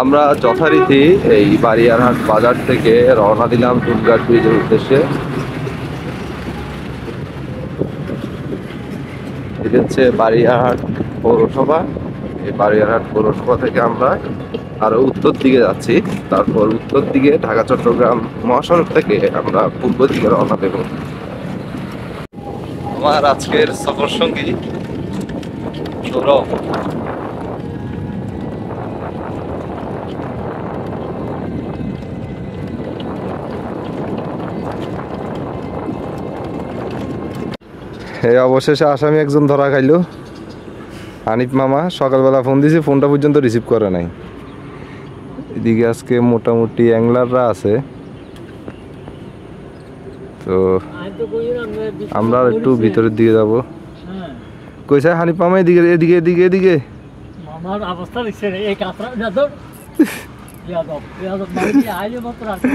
আমরা যথারীতি এই বারিয়ারহাট বাজার থেকে রওনা দিলাম টুনঘাট ব্রিজের উদ্দেশ্যে। এটা হচ্ছে বারিয়ারহাট পৌরসভা। এই বারিয়ারহাট পৌরসভা থেকে আমরা আরো উত্তর দিকে যাচ্ছি, তারপর উত্তর দিকে ঢাকা চট্টগ্রাম মহাসড়ক থেকে আমরা পূর্ব দিকে রওনা দেব। আমার আজকের সফর সঙ্গী সৌরভ। এই অবশেষে আসামি একজন ধরা খাইলো, হানিফ মামা। সকালবেলা ফোন দিয়েছি, ফোনটা পর্যন্ত রিসিভ করে নাই। এদিকে আজকে মোটামুটি অ্যাংলাররা আছে, তো আমরা একটু ভিতরের দিকে যাব। কইছে হানিফ মামা এদিকে এদিকে এদিকে এদিকে। মামার অবস্থা দেখছে এই কাতরা যাদব যাদব যাদব মানে কি আইলে মাত্র আসে।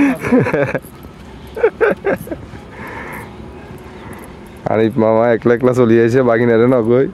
হানিফ মামা একলা একলা চলে আইছে, বাগিনারে নগই।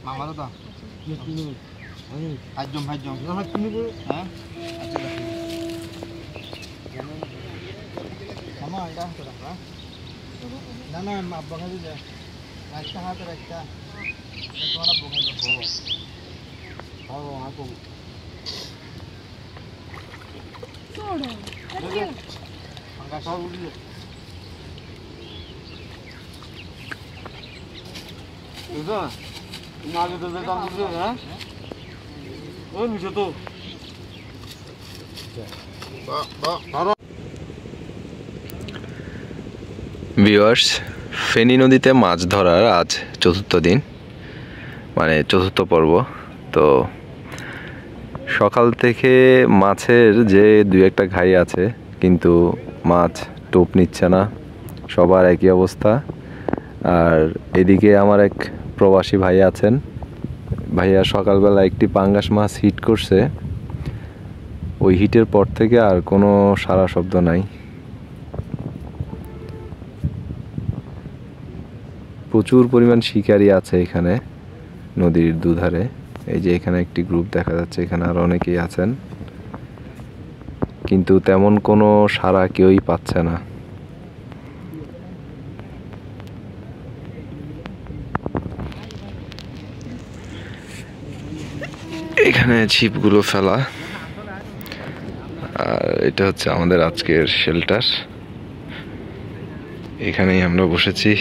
মামা দাদা হাজম হাজম হ্যাঁ মামা এটা না না আব্বা খালি যায় একটা হাতে একটা তোমার আব্বা খালি আপু আঙ্কা সব উঠলে বুঝছো না যেতে যেতে বুঝছো হ্যাঁ ওই মিশো তো ভিউয়ার্স, ফেনী নদীতে মাছ ধরার আজ চতুর্থ দিন, মানে চতুর্থ পর্ব। তো সকাল থেকে মাছের যে দুই একটা ঘাই আছে, কিন্তু মাছ টোপ নিচ্ছে না, সবার একই অবস্থা। আর এদিকে আমার এক প্রবাসী ভাই আছেন, ভাইয়া সকালবেলা একটি পাঙ্গাস মাছ হিট করছে। ওই হিটের পর থেকে আর কোনো সাড়া শব্দ নাই। প্রচুর পরিমাণ শিকারি আছে এখানে নদীর দুধারে। এই যে এখানে একটি গ্রুপ দেখা যাচ্ছে, এখানে আর অনেকেই আছেন, কিন্তু তেমন কোনো সাড়া কেউই পাচ্ছে না। এখানে ছিপগুলো ফেলা, আর এটা হচ্ছে আমাদের আজকের শেল্টার। এখানেই আমরা বসেছি।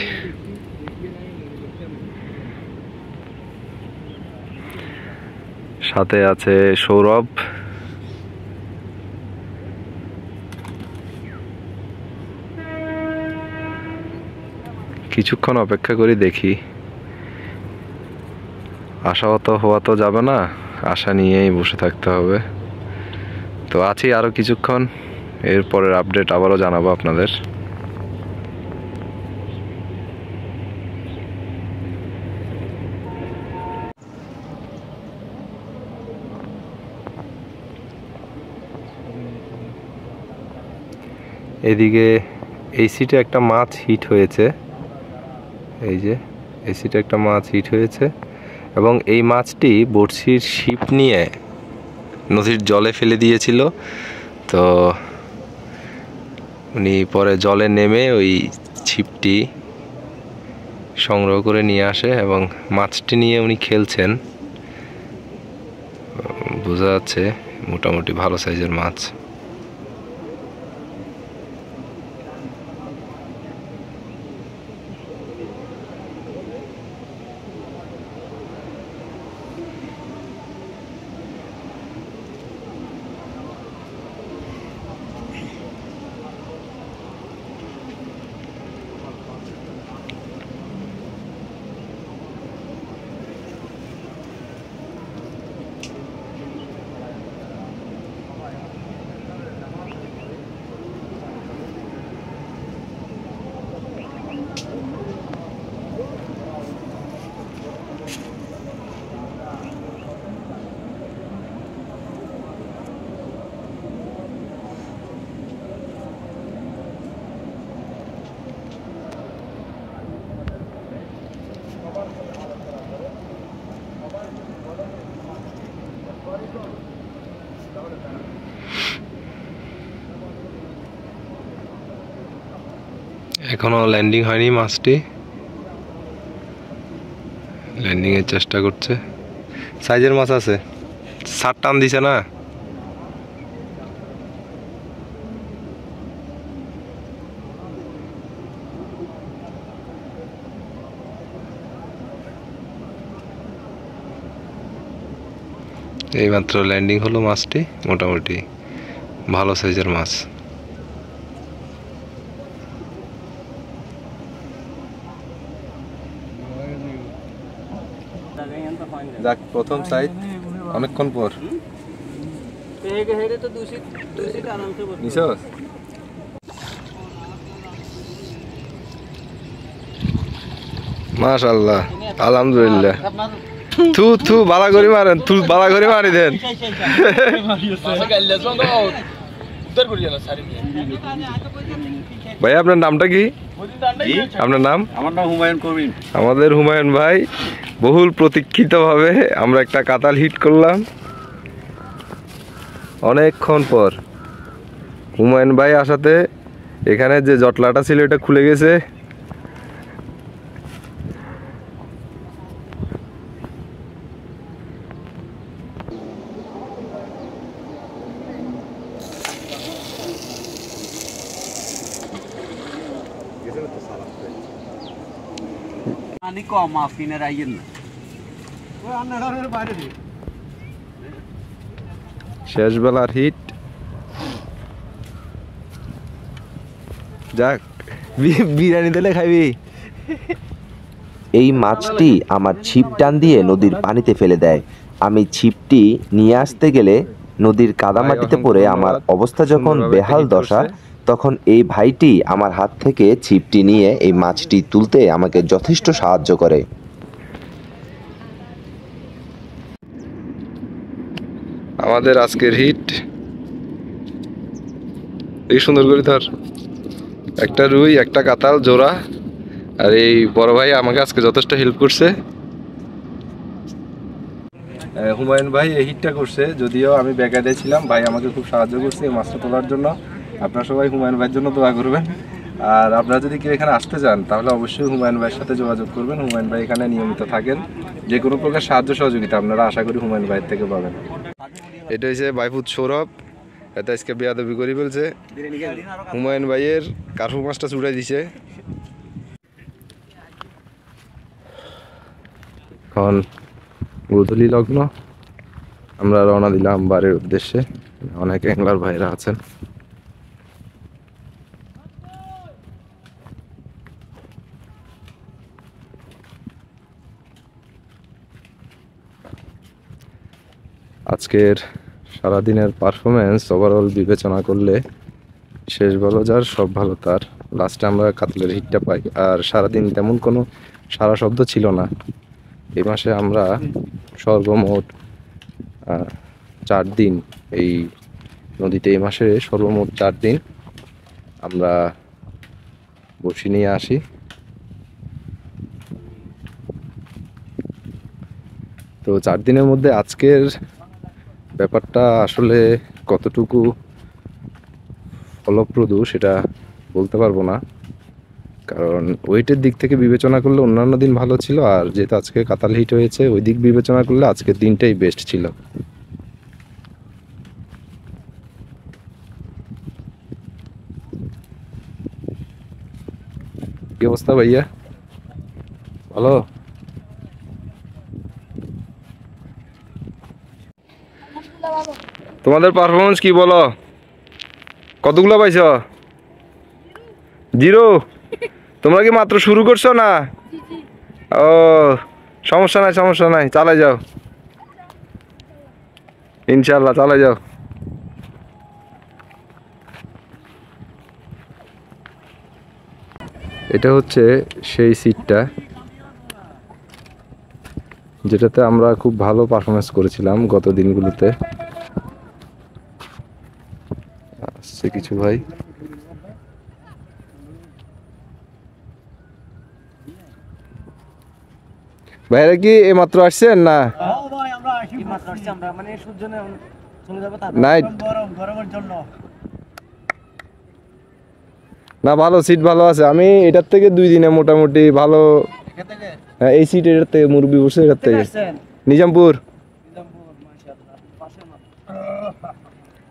সাথে আছে সৌরভ। কিছুক্ষণ অপেক্ষা করি, দেখি। আশাহত হওয়া তো যাবে না, আশা নিয়েই বসে থাকতে হবে। তো আছি আরো কিছুক্ষণ, এরপরের আপডেট আবারও জানাবো আপনাদের। এদিকে এই সিটে একটা মাছ হিট হয়েছে, এই যে এই সিটে একটা মাছ হিট হয়েছে, এবং এই মাছটি বড়শির ছিপ নিয়ে নদীর জলে ফেলে দিয়েছিল। তো উনি পরে জলে নেমে ওই ছিপটি সংগ্রহ করে নিয়ে আসে এবং মাছটি নিয়ে উনি খেলছেন। বোঝা যাচ্ছে মোটামুটি ভালো সাইজের মাছ। এখনো ল্যান্ডিং হয়নি মাছটি, ল্যান্ডিং এর চেষ্টা করছে। সাইজের মাছ আছে, 60 টান দিছে না। এইমাত্র ল্যান্ডিং হলো মাছটি, মোটামুটি ভালো সাইজের মাছ। যাক, প্রথম সাইজ অনেকক্ষণ পর নিছস। মাশাআল্লাহ, আলহামদুলিল্লাহ। থু থু বালা করে মারেন, থু বালা করে মারি দেন। ভাই আপনার নামটা কি? আপনার নাম? আমার নাম হুমায়ুন কবির। আমাদের হুমায়ুন ভাই, বহুল প্রতীক্ষিত ভাবে আমরা একটা কাতাল হিট করলাম অনেকক্ষণ পর। হুমায়ুন ভাই আসাতে এখানে যে জটলাটা ছিল এটা খুলে গেছে। শেষ বেলার হিট। যাক, বিরিয়ানি দিলে খাবি। এই মাছটি আমার ছিপ টান দিয়ে নদীর পানিতে ফেলে দেয়। আমি ছিপটি নিয়ে আসতে গেলে নদীর কাদামাটিতে পড়ে আমার অবস্থা যখন বেহাল দশা, তখন এই ভাইটি আমার হাত থেকে ছিপটি নিয়ে এই মাছটি তুলতে আমাকে যথেষ্ট সাহায্য করে। আমাদের আজকের হিট এই সুন্দর করে ধর, একটা রুই, একটা কাতাল জোড়া। আর এই বড় ভাই আমাকে আজকে যথেষ্ট হেল্প করছে। হুমায়ুন ভাই এই হিটটা করছে, যদিও আমি ব্যাকআইডে ছিলাম। ভাই আমাকে খুব সাহায্য করছে এই মাছটা তোলার জন্য। আপনারা সবাই হুমায়ুন ভাইয়ের জন্য দোয়া করবেন। আর আপনারা যদি কেউ এখানে আসতে চান তাহলে অবশ্যই হুমায়ুন ভাইয়ের সাথে যোগাযোগ করবেন। হুমায়ুন ভাই এখানে নিয়মিত থাকেন, যে কোনো প্রকার সাহায্য সহযোগিতা আপনারা আশা করি হুমায়ুন ভাইয়ের থেকে পাবেন। এটা হচ্ছে বাইফুত সৌরভ, এটা আজকে বেয়াদবি করে বলছে। হুমায়ুন ভাইয়ের কার্পু মাছটা চুড়াই দিছে। এখন গোধূলি লগ্ন, আমরা রওনা দিলাম বাড়ির উদ্দেশ্যে। অনেক অ্যাংলার ভাইরা আছেন। আজকের সারাদিনের পারফরমেন্স ওভারঅল বিবেচনা করলে শেষ ভালো যার সব ভালো তার। লাস্টে আমরা কাতলের হিটটা পাই, আর সারাদিন তেমন কোনো সারা শব্দ ছিল না। এই মাসে আমরা সর্বমোট 4 দিন এই নদীতে, এই মাসে সর্বমোট 4 দিন আমরা বড়শি নিয়ে আসি। তো 4 দিনের মধ্যে আজকের ব্যাপারটা আসলে কতটুকু ফলপ্রদূ সেটা বলতে পারবো না, কারণ ওয়েটের দিক থেকে বিবেচনা করলে অন্যান্য দিন ভালো ছিল, আর যেহেতু আজকে কাতাল হিট হয়েছে ওই দিক বিবেচনা করলে আজকের দিনটাই বেস্ট ছিল। কি অবস্থা ভাইয়া, ভালো? তোমাদের পারফরমেন্স কি বলো? কতগুলো পাইছ? 0? তোমরা কি মাত্র শুরু করছো না? ও সমস্যা নাই, সমস্যা নাই, চালাই যাও, ইনশাল্লাহ চালাই যাও। এটা হচ্ছে সেই সিটটা যেটাতে আমরা খুব ভালো পারফরমেন্স করেছিলাম গত দিনগুলোতে। আসছে কিছু ভাই। ভাইরা কি এইমাত্র আসছেন না? নাইট না ভালো সিট ভালো আছে, আমি এটার থেকে 2 দিনে মোটামুটি ভালো। হ্যাঁ এই সিট এটার থেকে মুরব্বি বসে এটার থেকে নিজামপুর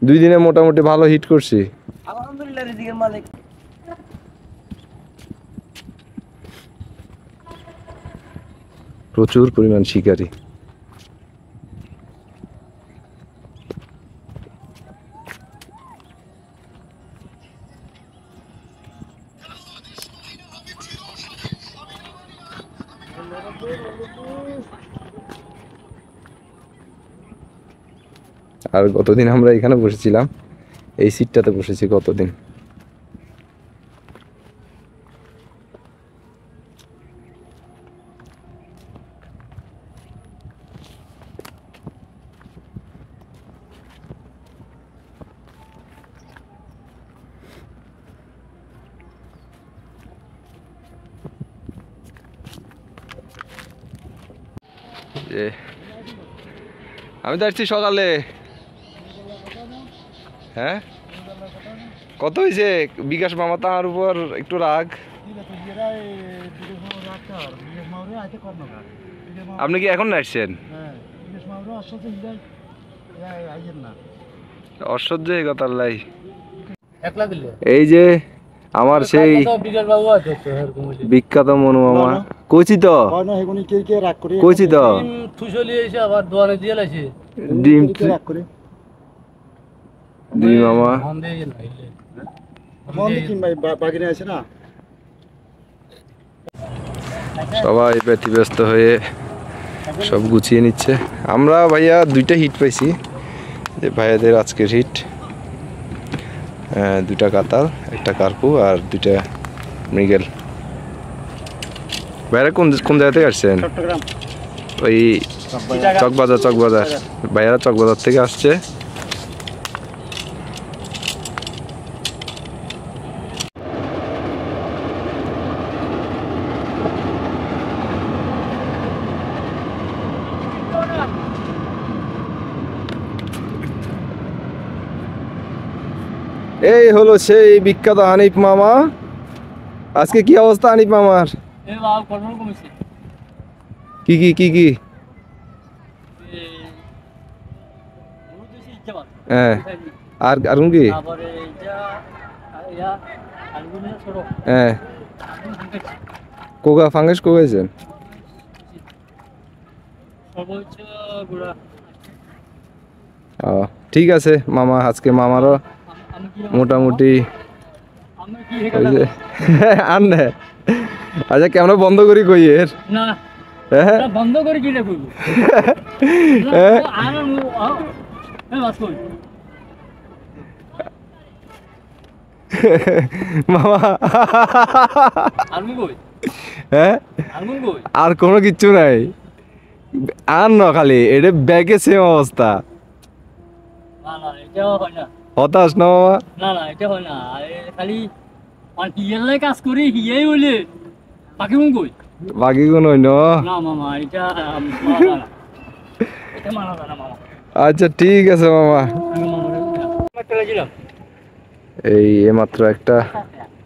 2 দিনে মোটামুটি ভালো হিট করছি। আলহামদুলিল্লাহ রিজিকের মালিক। প্রচুর পরিমাণ শিকারি। আর গতদিন আমরা এখানে বসেছিলাম, এই সিটটাতে বসেছি কতদিন। যে আমি তো আসছি সকালে। হ্যাঁ কত হয়েছে? বিকাশ মামা তার উপর একটু রাগ। আপনি কি এখন আসছেন? অসহ্য এই কথা লাই। এই যে আমার সেই বিখ্যাত মনু মামা কইছি তো, কইছি তো ডিম ডিম মামা সবাই ব্যতিব্যস্ত হয়ে সব গুছিয়ে নিচ্ছে। আমরা ভাইয়া 2টা হিট পাইছি, যে ভাইয়াদের আজকের হিট 2টা কাতাল, একটা কার্পু আর 2টা মৃগেল। ভাইয়ারা কোন কোন জায়গা থেকে আসছেন? ওই চকবাজার ভাইয়ারা চকবাজার থেকে আসছে। এই হলো সেই বিখ্যাত হানিফ মামা। আজকে কি অবস্থা হানিফ মামার? কি কি কি কি? হ্যাঁ আর আর কি? হ্যাঁ কোকা ফাঙ্গাস কোকাইছেন? ঠিক আছে মামা, আজকে মামারও মোটামুটি আর না। আচ্ছা ক্যামেরা বন্ধ করি কই এর বন্ধ করে কি দেখব মামা হ্যাঁ আর কোনো কিচ্ছু নাই। আর না খালি এটা ব্যাগে সেম অবস্থা। হতাশ না মামা? না না এটা হয় না, খালি হিয়ার কাজ করি হিয়াই হইলে বাকি কোন কই? বাকি কোন হই না মামা, এটা মানা যায় না মামা। আচ্ছা ঠিক আছে মামা। এই মাত্র একটা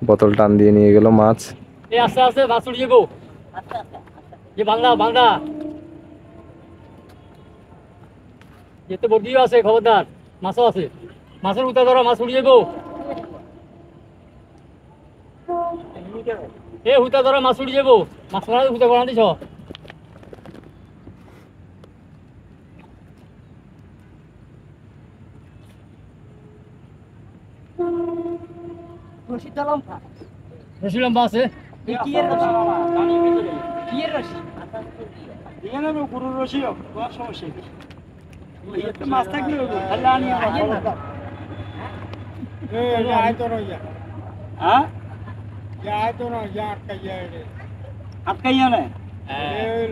বোতল টান দিয়ে নিয়ে গেল মাছ। এই আস্তে আস্তে মাছ উঠিয়ে গো, যে বান্দা যেতে বডিও আছে, খবরদার মাছও আছে। মাছের উঠা ধরো, মাছ উঠিয়ে গো। এ হুতা ধরো, মাছ উঠিয়ে গো। মাছ মারা হুতা করা দিছ। রশি লম্বা আছে। মাছ থাকলে আটকাইয়া না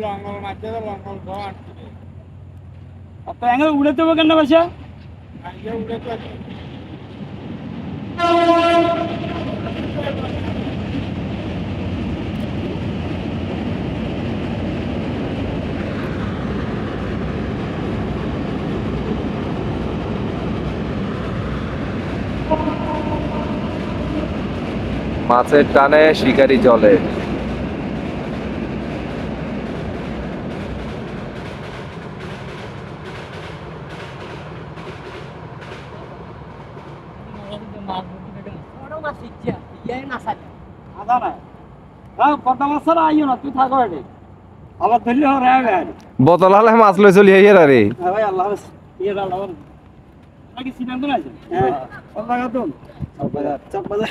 লঙ্গল মাছ লঙ্গল উড়াতে হবে কেন বাসা উড়াতে মাছের টানে শিকারি জলে। আবার ধরলে হবে বোতল হলে মাছ লই চলি আইয়ার আরে। ভাই আল্লাহ হাফেজ ইয়ে আল্লাহ নাকি সিদ্ধান্ত আছে হ্যাঁ আল্লাহ গাতুন চকবাজার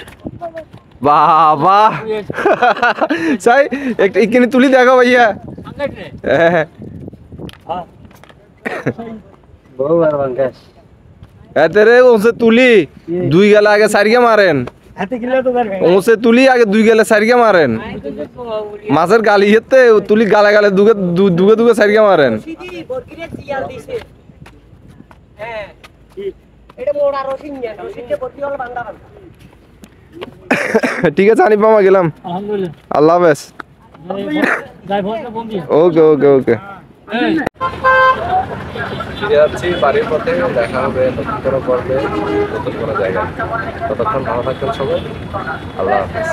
বাবা সাই এখানে তুলি দেখো ভাইয়া। হ্যাঁ এতে রে ওসে তুলি 2 গেলে আগে সারিয়ে মারেন। হাতে গিলে তো ধরবে ওসে তুলি আগে 2 গেলে সারিয়ে মারেন। মাছের গালি হেতে তুলি গালে গালে দুগে সারিয়ে মারেন। ঠিক আছে আনিফ মামা গেলাম। আলহামদুলিল্লাহ। আল্লাহ হাফেজ। যাই ভরসা বন্ধু। ওকে ওকে ওকে। ফিরে যাচ্ছি বাড়ির পথে, দেখা হবে নতুন কোনো পর্বে নতুন কোনো জায়গায়। ততক্ষণ ভালো থাকবেন সবাই, আল্লাহ হাফেজ।